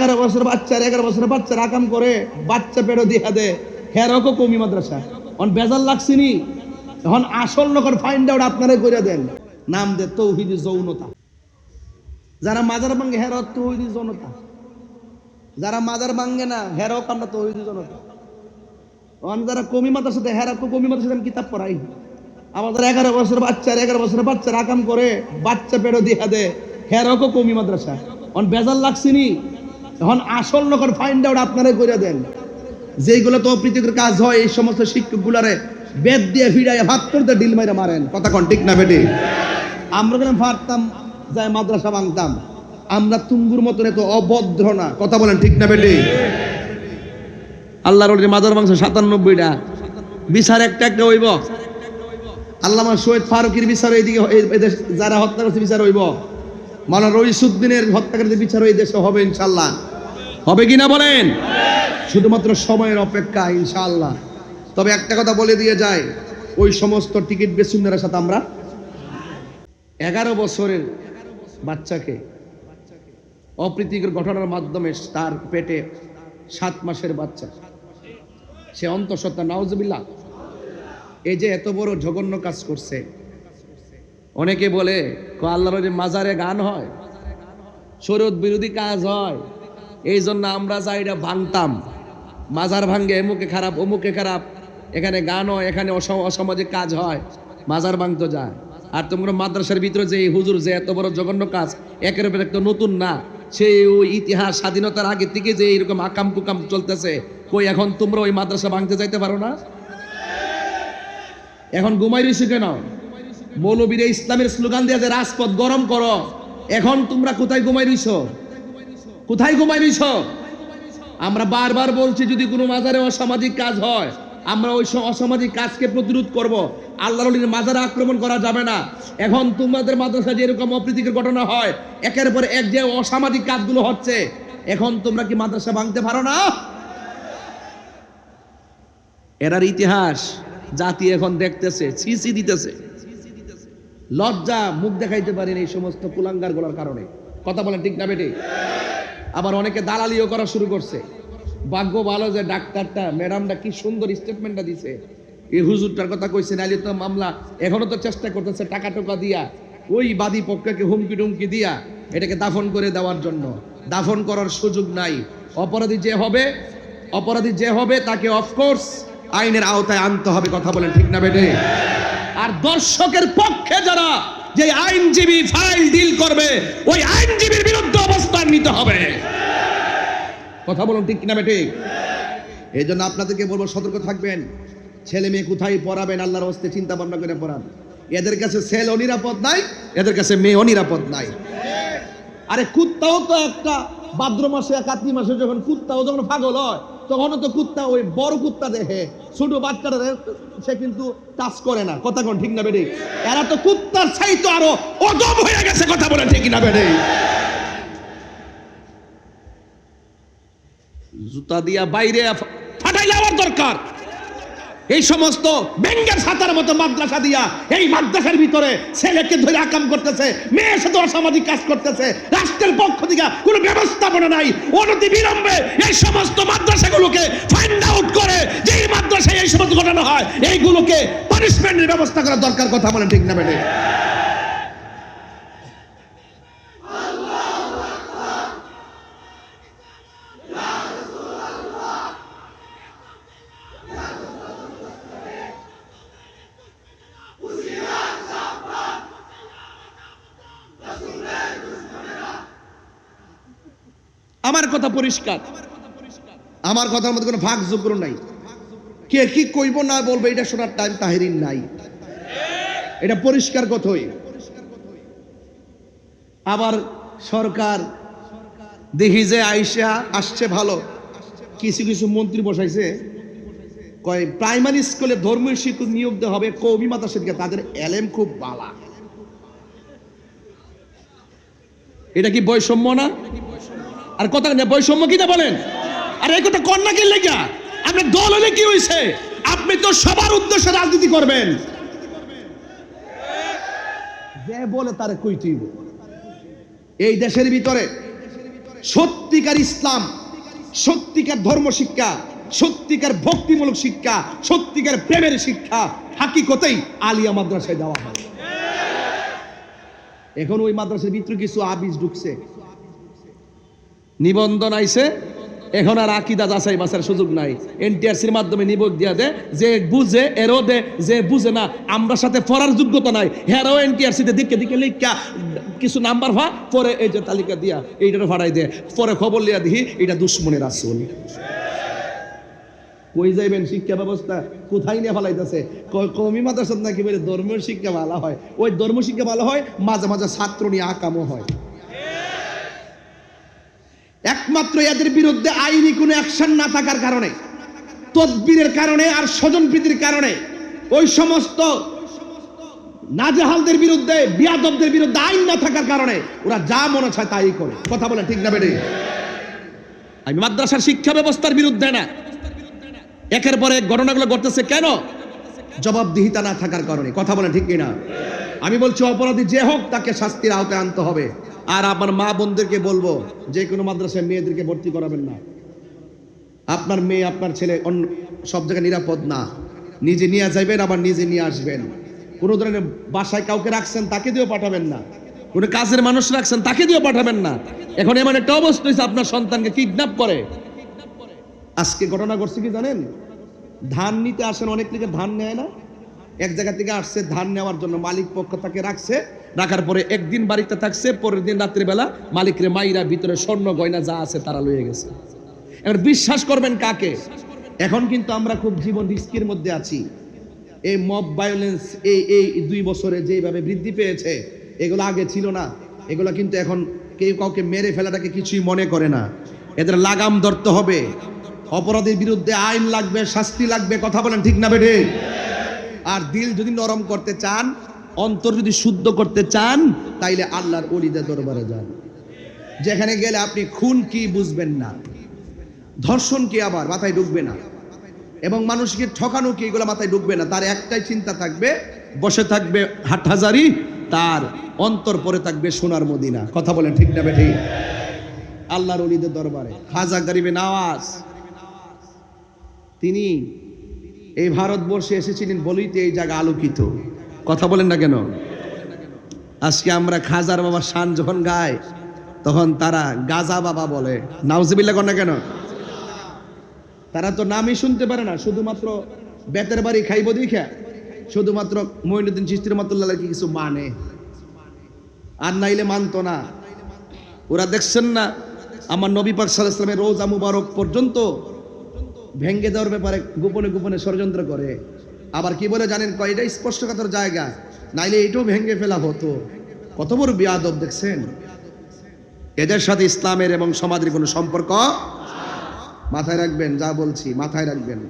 11 বছর বাচ্চার 11 বছরের বাচ্চার আকাম করে বাচ্চা পেড়ো দিয়া দে হেরকো কমি মাদ্রাসা অন বেজাল লাগছিনি এখন আসল নকর ফাইন্ড আউট আপনারাই করে দেন নাম দে তৌহিদি যৌনতা যারা মাজার ভাঙ্গে হেরক তৌহিদি যৌনতা যারা মাজার ভাঙ্গে না হেরক আমরা তৌহিদি যৌনতা অন যারা কমি মাদ্রাসাতে হেরক কমি মাদ্রাসাতে আমি কিতাব পড়াই আমাদের 11 বছর বাচ্চার 11 বছরের বাচ্চার আকাম করে বাচ্চা পেড়ো দিয়া দে হেরকো কমি মাদ্রাসা অন বেজাল লাগছিনি এখন আসল নকর ফাইন্ড আউট আপনারাই করে দেন যেগুলো তো অপ্রীতিকর কাজ হয় এই সমস্ত শিক্ষক গুলারে বেদ দিয়ে ফিরাই ভাত করতে ডিল মাইরা মারেন কথা কোন ঠিক না বেটি আমরা গেলাম ফারতাম যাই মাদ্রাসা ভাঙতাম আমরা তুঙ্গুর মতন এত অভদ্র না কথা বলেন ঠিক না বেটি আল্লাহর ওই মাদার মাংস 97টা বিচার একটা একটা হইব আল্লামা শহীদ ফারুকের বিচার এইদিকে যারা হত্যা করছে বিচার হইব মাওলানা রইসুদ্দিনের হত্যাকারীদের বিচার এই দেশে হবে ইনশাআল্লাহ হবে কিনা বলেন শুধুমাত্র সময়ের অপেক্ষা ইনশাআল্লাহ তবে একটা কথা বলে দিয়ে যায় ওই সমস্ত টিকিট বেচুন্নারের সাথে আমরা 11 বছরের বাচ্চাকে অপ্রীতিকর ঘটনার মাধ্যমে তার পেটে 7 মাসের বাচ্চা সে অন্তঃসত্ত্বা নাউজুবিল্লাহ এই যে এত বড় জঘন্য কাজ করছে অনেকে বলে আল্লাহর মাজারে গান হয় শরীয়ত বিরোধী কাজ হয় এই জন্য আমরা চাইটা ভাঙতাম মাজার ভাঙ্গে এমুকে খারাপ অমুকে খারাপ এখানে গান হয় এখানে অসামাজিক কাজ হয় মাজার ভাঙতে যায় আর তোমরা মাদ্রাসার ভিতরে যে হুজুর যে এত বড় জঘন্য কাজ একের উপর একটা নতুন না সেই ওই ইতিহাস স্বাধীনতার আগে থেকে যে এরকম আকাম কুকাম চলতেছে কই এখন তোমরা ওই মাদ্রাসা ভাঙতে যাইতে পারো না এখন ঘুমাই রইছো কেন মৌলবীরা ইসলামের স্লোগান দিয়ে যে রাজপথ গরম করো এখন তোমরা কোথায় ঘুমাই রইছো কোথায় ঘুমাই রইছো আমরা বারবার বলছি যদি কোনো মাজারে অসামাজিক কাজ হয় আমরা ওই অসামাজিক কাজকে প্রতিরোধ করব আল্লাহর ওলির মাজারে আক্রমণ করা যাবে না এখন তোমাদের মাদ্রাসায় যে এরকম অপ্রীতিকর ঘটনা হয় একের পর এক যে অসামাজিক কাজগুলো হচ্ছে এখন তোমরা কি মাদ্রাসা ভাঙতে পারো না এরার ইতিহাস জাতি এখন দেখতেছে সিসি দিতেছে লজ্জা মুখ দেখাইতে পারেন এই সমস্ত কুলাঙ্গার গুলোর কারণে কথা বলেন ঠিক না বেটি আবার অনেকে দালালিও করা শুরু করছে ভাগ্য ভালো যে ডাক্তারটা ম্যাডামটা কি সুন্দর স্টেটমেন্টটা দিছে এই হুজুরটার কথা কইছে নাইলে তো মামলা এখনো তো চেষ্টা করতেছে টাকা টোকা দিয়া ওই বাদী পক্ষকে হুমকি টুমকি দিয়া এটাকে দাফন করে দেওয়ার জন্য দাফন করার সুযোগ নাই অপরাধী যে হবে তাকে অফকোর্স আইনের আওতায় আনতে হবে কথা বলেন ঠিক না বেটে আর দর্শকের পক্ষে যারা যে আইনজীবী ফাইল ডিল করবে ওই আইনজীবীর বিরুদ্ধে অবস্থান নিতে হবে কথা বলুন ঠিক না বেটে এই জন্য আপনাদেরকে বলবো সতর্ক থাকবেন ছেলে মেয়ে কোথায় পড়াবেন আল্লাহর হস্তে চিন্তা ভাবনা করে পড়ান এদের কাছে ছেলে অনিরাপদ নাই এদের কাছে মেয়ে অনিরাপদ নাই আরে কুত্তাও তো একটা ভাদ্র মাসে কার্তিক মাসে যখন কুত্তাও যখন পাগল হয় তখন তো কুত্তা ওই বড় কুত্তা দেখে ছোট বাচ্চাটা সে কিন্তু টাচ করে না কথা কোন ঠিক না বেটে এরা তো কুত্তার চাইতো আরো অদম হয়ে গেছে কথা বলে ঠিক না বেটে জুতা দিয়া বাইরে ফাটাই যাওয়ার দরকার এই সমস্ত বেঙ্গের ছাতার মতো মাদ্রাসা দিয়া এই মাদ্রাসার ভিতরে ছেলেকে ধরে আকাম করতেছে মেয়ের সাথে অসামাজিক কাজ করতেছে রাষ্ট্রের পক্ষ থেকে কোনো ব্যবস্থাপনা নাই অনতি বিলম্বে এই সমস্ত মাদ্রাসাগুলোকে ফাইন্ড আউট করে যে এই মাদ্রাসায় এই সমস্ত ঘটনা হয় এইগুলোকে পানিশমেন্টের ব্যবস্থা করা দরকার কথা বলেন ঠিক না বেটে আমার কথা পরিষ্কার আমার কথার মধ্যে কোনো ভাগ যোগ্য নাই কে কি কইব না বলবে এটা শোনার টাইম তাহিরিন নাই এটা পরিষ্কার কথাই আবার সরকার দেখি যে আইসা আসছে ভালো কিছু কিছু মন্ত্রী বসাইছে কয় প্রাইমারি স্কুলে ধর্মীয় শিক্ষক নিয়োগ দেওয়া হবে কওমি মাদ্রাসা থেকে তাদের এলেম খুব ভালো এটা কি বৈষম্য না আর কথা বৈষম্য কিনা বলেন আর এই কথা কন্যা কি লেগা আপনি দল হলে কি হয়েছে আপনি তো সবার উদ্দেশ্যে রাজনীতি করবেন যে বলে তারে কইতেই এই দেশের ভিতরে সত্যিকার ইসলাম, সত্যিকার ধর্ম শিক্ষা, সত্যিকার ভক্তিমূলক শিক্ষা, সত্যিকার প্রেমের শিক্ষা হাকিকতেই আলিয়া মাদ্রাসায় দেওয়া হয়। এখন ওই মাদ্রাসার ভিতরে কিছু আবিজ ঢুকছে, নিবন্ধন আইছে, এখন আর আকীদা যাচাই বাছার সুযোগ নাই। এনটিআরসির মাধ্যমে নিবন্ধন দিয়া দে, যে বুঝে এরও দে, যে বুঝে না আমরা সাথে পড়ার যোগ্যতা নাই হেরাও এনটিআরসিতে দিকে দিকে লিখা কিছু নাম্বার ভা পরে এই যে তালিকা দিয়া এইটারও ভাড়াই দে, পরে খবর লিয়া দিহি এটা দুশ্মনের আসল। কই যাইবেন? শিক্ষা ব্যবস্থা কোথায় নিয়ে ফেলাইতেছে? কওমি মাদ্রাসা নাকি বলে ধর্মীয় শিক্ষা ভালো হয়, ওই ধর্ম শিক্ষা ভালো হয়, মাঝে মাঝে ছাত্র নিয়ে আকামও হয়। একমাত্র এদের বিরুদ্ধে আইনি কোনো অ্যাকশন না থাকার কারণে, তদবিরের কারণে আর স্বজনপ্রীতির কারণে ওই সমস্ত নাজেহালদের বিরুদ্ধে, বিয়াদবদের বিরুদ্ধে আইন না থাকার কারণে ওরা যা মনে চায় তাই করে। কথা বলে ঠিক না বেটে? আমি মাদ্রাসার শিক্ষা ব্যবস্থার বিরুদ্ধে না, একের পর এক ঘটনাগুলো ঘটতেছে কেন? জবাবদিহিতা না থাকার কারণে। কথা বলে ঠিক কিনা? আমি বলছি অপরাধী যে হোক তাকে শাস্তির আওতায় আনতে হবে। আর আমার মা বোনদেরকে বলবো, যে কোনো মাদ্রাসায় মেয়েদেরকে ভর্তি করাবেন না। আপনার মেয়ে আপনার ছেলে অন্য সব জায়গায় নিরাপদ না, নিজে নিয়ে যাইবেন আবার নিজে নিয়ে আসবেন। কোনো ধরনের বাসায় কাউকে রাখছেন তাকে দিয়েও পাঠাবেন না, কোনো কাজের মানুষ রাখছেন তাকে দিয়েও পাঠাবেন না। এখন এমন একটা অবস্থা হয়েছে আপনার সন্তানকে কিডন্যাপ করে। আজকে ঘটনা ঘটছে কি জানেন? ধান নিতে আসেন, অনেক থেকে ধান নেয় না, এক জায়গা থেকে আসছে ধান নেওয়ার জন্য, মালিক পক্ষ তাকে রাখছে, রাখার পরে একদিন বাড়িতে থাকছে, পরের দিন রাত্রিবেলা মালিকরে মাইরা ভিতরে স্বর্ণ গয়না যা আছে তারা লয়ে গেছে। এবার বিশ্বাস করবেন কাকে? এখন কিন্তু আমরা খুব জীবন রিস্কের মধ্যে আছি। এই মব ভায়োলেন্স এই 2 বছরে যেভাবে বৃদ্ধি পেয়েছে, এগুলো আগে ছিল না। এগুলো কিন্তু এখন কেউ কাউকে মেরে ফেলাটাকে কিছুই মনে করে না। এদের লাগাম ধরতে হবে, অপরাধের বিরুদ্ধে আইন লাগবে, শাস্তি লাগবে। কথা বলেন ঠিক না বেঠে? আর দিল যদি নরম করতে চান, অন্তর যদি শুদ্ধ করতে চান, তাইলে আল্লাহর ওলিদের দরবারে যান। যেখানে গেলে আপনি খুন কি বুঝবেন না, ধর্ষণ কি আবার মাথায় ঢুকবে না, এবং মানুষকে ঠকানো কি এগুলো মাথায় ঢুকবে না। তার একটাই চিন্তা থাকবে, বসে থাকবে হাটহাজারি, তার অন্তর পরে থাকবে সোনার মদিনা। কথা বলেন ঠিক না বেঠে? আল্লাহর ওলিদের দরবারে খাজা গরিবে নওয়াজ, তিনি এই ভারতবর্ষে এসেছিলেন বলেই তো এই জায়গা আলোকিত। কথা বলেন না কেন? আজকে আমরা খাজার বাবা শান যখন গায়, তখন তারা গাজা বাবা বলে। নাউজুবিল্লাহ কর না কেন? তারা তো নামই শুনতে পারে না, শুধুমাত্র বেতের বাড়ি খাইব দেখা শুধুমাত্র মঈনুদ্দিন চিশতি রহমাতুল্লাহ কি কিছু মানে, আর নাইলে মানতো না। ওরা দেখছেন না আমার নবী পাক সাল্লাল্লাহু আলাইহি ওয়াসাল্লামের রোজা মুবারক পর্যন্ত ভেঙ্গে দেওয়ার ব্যাপারে গোপনে গোপনে ষড়যন্ত্র করে। আবার কি বলে জানেন? কয় এটা স্পষ্টকাতর জায়গা, নাইলে এটাও ভেঙ্গে ফেলা হতো। কত বড় বিয়াদব দেখছেন? এদের সাথে ইসলামের এবং সমাজের কোনো সম্পর্ক। মাথায় রাখবেন, যা বলছি মাথায় রাখবেন।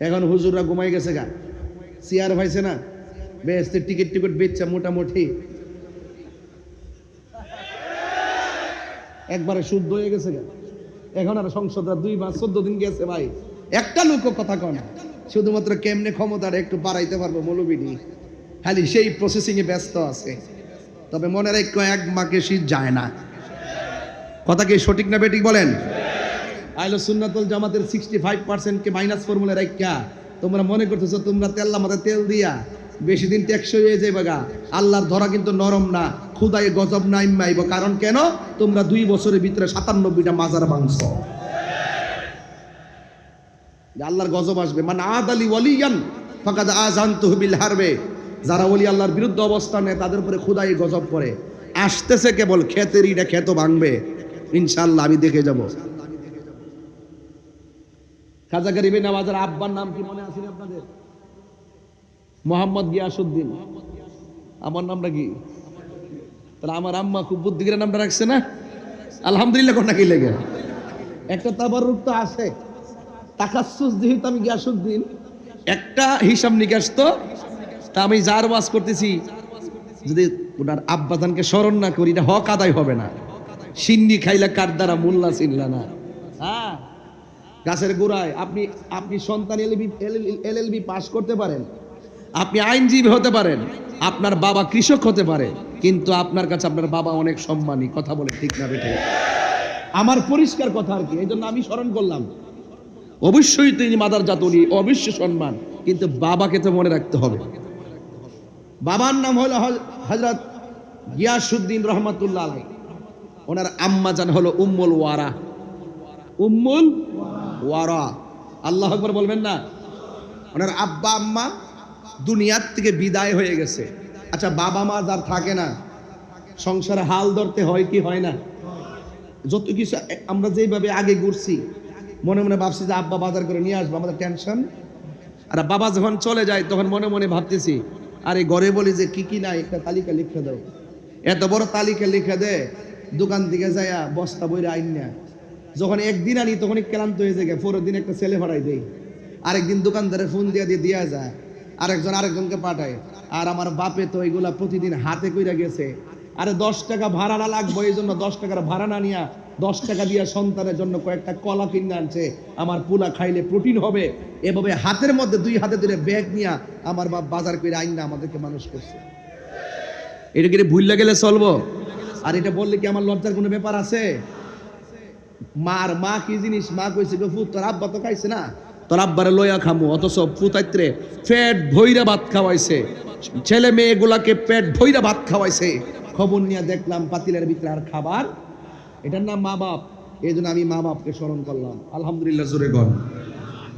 এখন হুজুররা ঘুমাই গেছে গা, চেয়ার পাইছে না, বেহেশতের টিকিট বেচছে মোটামুটি একবারে শুদ্ধ হয়ে গেছে গা। এখন আর সংসদরা 2 মাস 14 দিন গেছে ভাই, একটা লোক কথা কয় না, শুধুমাত্র কেমনে ক্ষমতাটা একটু বাড়াইতে পারবো মৌলবীনি, খালি সেই প্রসেসিং এ ব্যস্ত আছে। তবে মনে রাখো, 1 মাকে শীত যায় না। কথা কি সঠিক না বেঠিক বলেন? আহলে সুন্নাতুল জামাতের 65% কে মাইনাস ফর্মুলা রাখা তোমরা মনে করতেছো তোমরা তেল্লা মাথায় তেল দিয়া বেশি দিন টেকসই হয়ে যাবে গা। আল্লাহর ধরা কিন্তু নরম না, খুদাই গজব নাই মাইব। কারণ কেন? তোমরা 2 বছরের ভিতরে 97টা মাজার ভাঙছো। আল্লাহর গজব আসবে। মান আদালি ওয়ালিয়ান ফাকাদ আযানতুহু বিল হারবে। যারা ওলি আল্লাহর বিরুদ্ধে অবস্থান নেয় তাদের উপরে খুদাই গজব পড়ে। আসতেছে কেবল ক্ষেতের ইটা ক্ষেত ভাঙবে ইনশাআল্লাহ, আমি দেখে যাব। খাজা গরিবে নওয়াজের আব্বার নাম কি মনে আছে আপনাদের? মোহাম্মদ গিয়াসউদ্দিন। আমার নামটা কি? তাহলে আমার আম্মা খুব বুদ্ধিগিরা নামটা রাখছে না? আলহামদুলিল্লাহ। কোনটা কি লেগে একটা তাবাররুক তো আছে, তাকাসসুস যেহেতু আমি গিয়াসউদ্দিন, একটা হিসাব নিকাশ তো। তা আমি যার ওয়াজ করতেছি, যদি ওনার আব্বাজানকে স্মরণ না করি, এটা হক আদায় হবে না। সিন্নি খাইলা কার দ্বারা মোল্লা চিনলা না। হ্যাঁ, গাছের গোড়ায় আপনি সন্তান এলএলবি পাস করতে পারেন, আপনি আইনজীবী হতে পারেন, আপনার বাবা কৃষক হতে পারে, কিন্তু আপনার কাছে আপনার বাবা অনেক সম্মানী। কথা বলে ঠিক না বেঠে? আমার পরিষ্কার কথা আর কি, এই জন্য আমি স্মরণ করলাম। অবশ্যই তিনি মাদার জাতুনি, অবশ্যই সম্মান, কিন্তু বাবাকে তো মনে রাখতে হবে। বাবার নাম হলো হযরত গিয়াসউদ্দিন রহমাতুল্লাহ আলাইহি। ওনার আম্মা জান হলো উম্মুল ওয়ারা। উম্মুল ওয়ারা, আল্লাহু আকবার বলবেন না? ওনার আব্বা আম্মা দুনিয়ার থেকে বিদায় হয়ে গেছে। আচ্ছা, বাবা মা যার থাকে না, সংসারে হাল ধরতে হয় কি হয় না? যত কিছু আমরা যেভাবে আগে ঘুরছি, মনে মনে ভাবছি যে আব্বা বাজার করে নিয়ে আসবো, আমাদের টেনশন। আর বাবা যখন চলে যায় তখন মনে মনে ভাবতেছি, আরে ঘরে বলি যে কি কি নাই একটা তালিকা লিখে দাও। এত বড় তালিকা লিখে দে, দোকান থেকে যাইয়া বস্তা বইরা আইন না। যখন একদিন আনি তখনই ক্লান্ত হয়ে যায়, পরের দিন একটা ছেলে ভাড়াই দেই, আরেকদিন দোকানদারের ফোন দিয়ে দিয়া যায়, আরেকজনকে পাঠায়। আর আমার বাপে তো এগুলা প্রতিদিন হাতে কইরা গেছে। আরে 10 টাকা ভাড়া না লাগবে, এই জন্য 10 টাকার ভাড়া না নিয়া 10 টাকা দিয়া সন্তানের জন্য কয়েকটা কলা কিনে আনছে, আমার পোলা খাইলে প্রোটিন হবে। এভাবে হাতের মধ্যে 2 হাতে ধরে ব্যাগ নিয়া আমার বাপ বাজার করে আইন না আমাদেরকে মানুষ করছে। এটা কি ভুল গেলে চলবো? আর এটা বললে কি আমার লজ্জার কোনো ব্যাপার আছে? মা কি জিনিস? মা কইছে গো ফুত, তোর আব্বা তো খাইছে না, তোর আব্বারে লইয়া খামু। অথচ ফুতাইত্রে পেট ভইরা ভাত খাওয়াইছে, ছেলে মেয়েগুলাকে পেট ভইরা ভাত খাওয়াইছে। খবর নিয়ে দেখলাম পাতিলের ভিতরে আর খাবার। এটার নাম মা বাপ। এই জন্য আমি মা বাপকে স্মরণ করলাম। আলহামদুলিল্লাহ, জোরে গণ।